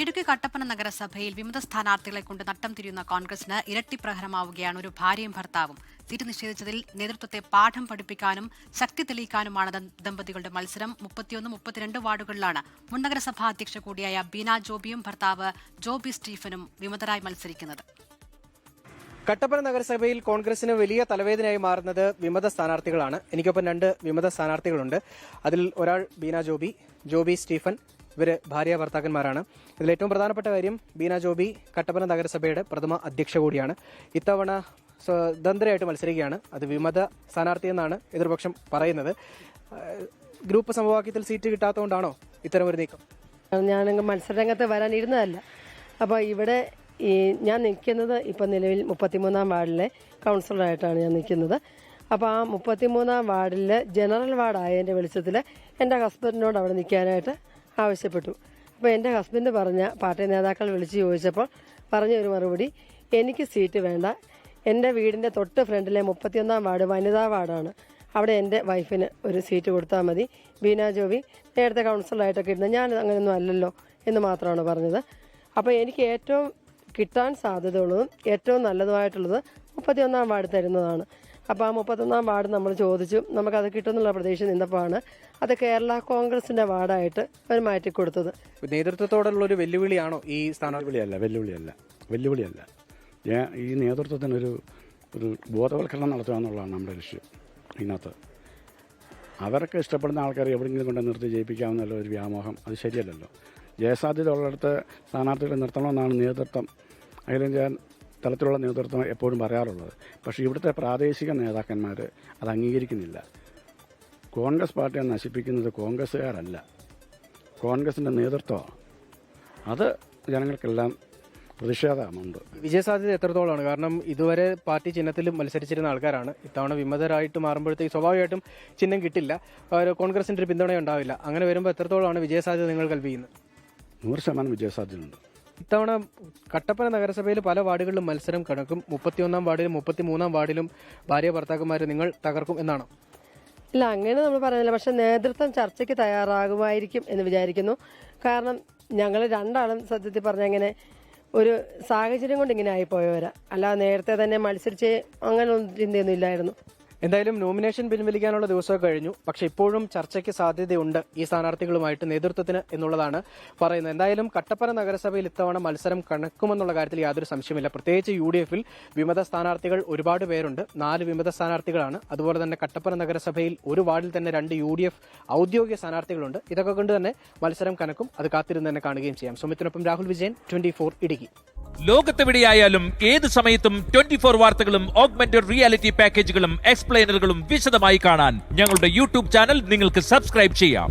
ഇടുക്കി കട്ടപ്പന നഗരസഭയിൽ വിമത സ്ഥാനാർത്ഥികളെ കൊണ്ട് നട്ടം തിരിയുന്ന കോൺഗ്രസിന് ഇരട്ടി പ്രഹരമാവുകയാണ് ഒരു ഭാര്യയും ഭർത്താവും. സീറ്റ് നിഷേധിച്ചതിൽ നേതൃത്വത്തെ പാഠം പഠിപ്പിക്കാനും ശക്തി തെളിയിക്കാനുമാണ് ദമ്പതികളുടെ മത്സരം. 31-32 വാർഡുകളിലാണ് മുൻ നഗരസഭാ അധ്യക്ഷ കൂടിയായ ബീന ജോബിയും ഭർത്താവ് ജോബി സ്റ്റീഫനും വിമതരായി മത്സരിക്കുന്നത്. കട്ടപ്പന നഗരസഭയിൽ കോൺഗ്രസിന് വലിയ തലവേദനയായി മാറുന്നത് വിമത സ്ഥാനാർത്ഥികളാണ്. എനിക്കൊപ്പം 2 വിമത സ്ഥാനാർത്ഥികളുണ്ട്. അതിൽ ഒരാൾ ബീന ജോബി, ജോബി സ്റ്റീഫൻ. ഇവര് ഭാര്യ ഭർത്താക്കന്മാരാണ്. ഇതിൽ ഏറ്റവും പ്രധാനപ്പെട്ട കാര്യം ബീന ജോബി കട്ടപ്പന നഗരസഭയുടെ പ്രഥമ അധ്യക്ഷ കൂടിയാണ്. ഇത്തവണ സ്വതന്ത്രയായിട്ട് മത്സരിക്കുകയാണ്. അത് വിമത സ്ഥാനാർത്ഥി എന്നാണ് എതിർപക്ഷം പറയുന്നത്. ഗ്രൂപ്പ് സമവാക്യത്തിൽ സീറ്റ് കിട്ടാത്തതുകൊണ്ടാണോ ഇത്തരമൊരു നീക്കം? ഞാനങ്ങ് മത്സരരംഗത്ത് വരാനിരുന്നതല്ല. അപ്പോൾ ഇവിടെ ഞാൻ നിൽക്കുന്നത് ഇപ്പം നിലവിൽ 33-ാം വാർഡിലെ കൗൺസിലറായിട്ടാണ് ഞാൻ നിൽക്കുന്നത്. അപ്പോൾ ആ 33-ാം വാർഡിൽ ജനറൽ വാർഡായതിൻ്റെ വെളിച്ചത്തിൽ എൻ്റെ ഹസ്ബൻഡിനോട് അവിടെ നിൽക്കാനായിട്ട് ആവശ്യപ്പെട്ടു. അപ്പോൾ എൻ്റെ ഹസ്ബൻഡ് പറഞ്ഞ പാർട്ടി നേതാക്കൾ വിളിച്ച് ചോദിച്ചപ്പോൾ പറഞ്ഞ ഒരു മറുപടി, എനിക്ക് സീറ്റ് വേണ്ട, എൻ്റെ വീടിൻ്റെ തൊട്ട് ഫ്രണ്ടിലെ 31-ാം വാർഡ് വനിതാ വാർഡാണ്, അവിടെ എൻ്റെ വൈഫിന് ഒരു സീറ്റ് കൊടുത്താൽ മതി. ബീന ജോബി നേരത്തെ കൗൺസിലറായിട്ടൊക്കെ ഇരുന്നത്, ഞാൻ അങ്ങനെയൊന്നും അല്ലല്ലോ എന്ന് മാത്രമാണ് പറഞ്ഞത്. അപ്പോൾ എനിക്ക് ഏറ്റവും കിട്ടാൻ സാധ്യതയുള്ളതും ഏറ്റവും നല്ലതുമായിട്ടുള്ളത് 31-ാം വാർഡ് തരുന്നതാണ്. അപ്പോൾ ആ 31-ാം വാർഡ് നമ്മൾ ചോദിച്ചു, നമുക്കത് കിട്ടുമെന്നുള്ള പ്രതീക്ഷ നിന്നപ്പോഴാണ് അത് കേരള കോൺഗ്രസിന്റെ വാർഡായിട്ട് അവർ മാറ്റിക്കൊടുത്തത്. നേതൃത്വത്തോടുള്ള ഒരു വെല്ലുവിളിയാണോ ഈ സ്ഥാനാർത്ഥി? വെല്ലുവിളിയല്ല. ഈ നേതൃത്വത്തിനൊരു ബോധവൽക്കരണം നടത്തുക എന്നുള്ളതാണ് നമ്മുടെ ലക്ഷ്യം. ഇതിനകത്ത് അവർക്ക് ഇഷ്ടപ്പെടുന്ന ആൾക്കാരെ എവിടെയെങ്കിലും കൊണ്ട് നിർത്തി ജയിപ്പിക്കാവുന്ന ഒരു വ്യാമോഹം, അത് ശരിയല്ലല്ലോ. ജയസാധ്യത ഉള്ളിടത്ത് സ്ഥാനാർത്ഥികളെ നിർത്തണമെന്നാണ് നേതൃത്വം, അഖിലേന്ത്യാ തലത്തിലുള്ള നേതൃത്വം എപ്പോഴും പറയാറുള്ളത്. പക്ഷേ ഇവിടുത്തെ പ്രാദേശിക നേതാക്കന്മാർ അത് അംഗീകരിക്കുന്നില്ല. കോൺഗ്രസ് പാർട്ടിയെ നശിപ്പിക്കുന്നത് കോൺഗ്രസ്സുകാരല്ല, കോൺഗ്രസിൻ്റെ നേതൃത്വമാണ്. അത് ജനങ്ങൾക്കെല്ലാം പ്രതിഷേധമുണ്ട്. വിജയസാധ്യത എത്രത്തോളമാണ്? കാരണം ഇതുവരെ പാർട്ടി ചിഹ്നത്തിൽ മത്സരിച്ചിരുന്ന ആൾക്കാരാണ്. ഇത്തവണ വിമതരായിട്ട് മാറുമ്പോഴത്തേക്ക് സ്വാഭാവികമായിട്ടും ചിഹ്നം കിട്ടില്ല, കോൺഗ്രസിൻ്റെ ഒരു പിന്തുണ ഉണ്ടാവില്ല. അങ്ങനെ വരുമ്പോൾ എത്രത്തോളമാണ് വിജയസാധ്യത നിങ്ങൾ കൽപ്പിക്കുന്നത്? 100% വിജയസാധ്യതയുണ്ട്. ഇത്തവണ കട്ടപ്പന നഗരസഭയിൽ പല വാർഡുകളിലും മത്സരം കണക്കും. 31-ാം വാർഡിലും 33-ാം വാർഡിലും ഭാര്യ ഭർത്താക്കന്മാർ നിങ്ങൾ തകർക്കും എന്നാണോ? ഇല്ല, അങ്ങനെ നമ്മൾ പറയുന്നില്ല. പക്ഷെ നേതൃത്വം ചർച്ചയ്ക്ക് തയ്യാറാകുമായിരിക്കും എന്ന് വിചാരിക്കുന്നു. കാരണം ഞങ്ങൾ രണ്ടാളും സത്യത്തിൽ പറഞ്ഞാൽ ഇങ്ങനെ ഒരു സാഹചര്യം കൊണ്ട് ഇങ്ങനെ ആയിപ്പോയവരാ, അല്ലാതെ നേരത്തെ തന്നെ മത്സരിച്ച് അങ്ങനെ ഒന്നും ചിന്തയൊന്നും ഇല്ലായിരുന്നു. എന്തായാലും നോമിനേഷൻ പിൻവലിക്കാനുള്ള ദിവസമൊക്കെ കഴിഞ്ഞു. പക്ഷെ ഇപ്പോഴും ചർച്ചയ്ക്ക് സാധ്യതയുണ്ട് ഈ സ്ഥാനാർത്ഥികളുമായിട്ട് നേതൃത്വത്തിന് എന്നുള്ളതാണ് പറയുന്നത്. എന്തായാലും കട്ടപ്പന നഗരസഭയിൽ ഇത്തവണ മത്സരം കണക്കുമെന്നുള്ള കാര്യത്തിൽ യാതൊരു സംശയമില്ല. പ്രത്യേകിച്ച് UDFൽ വിമത സ്ഥാനാർത്ഥികൾ ഒരുപാട് പേരുണ്ട്. 4 വിമത സ്ഥാനാർത്ഥികളാണ്. അതുപോലെ തന്നെ കട്ടപ്പന നഗരസഭയിൽ ഒരു വാർഡിൽ തന്നെ 2 UDF ഔദ്യോഗിക സ്ഥാനാർത്ഥികളുണ്ട്. ഇതൊക്കെ കൊണ്ട് തന്നെ മത്സരം കണക്കും. അത് കാത്തിരുന്ന് തന്നെ കാണുകയും ചെയ്യാം. സുമിത്തിനൊപ്പം രാഹുൽ വിജയൻ, 24 ഇടുക്കി. ലോകത്തെവിടെയായാലും ഏത് സമയത്തും 24 വാർത്തകളും ഓഗ്മെന്റഡ് റിയാലിറ്റി പാക്കേജുകളും എക്സ്പ്ലെയിനറുകളും വിശദമായി കാണാൻ ഞങ്ങളുടെ യൂട്യൂബ് ചാനൽ നിങ്ങൾക്ക് സബ്സ്ക്രൈബ് ചെയ്യാം.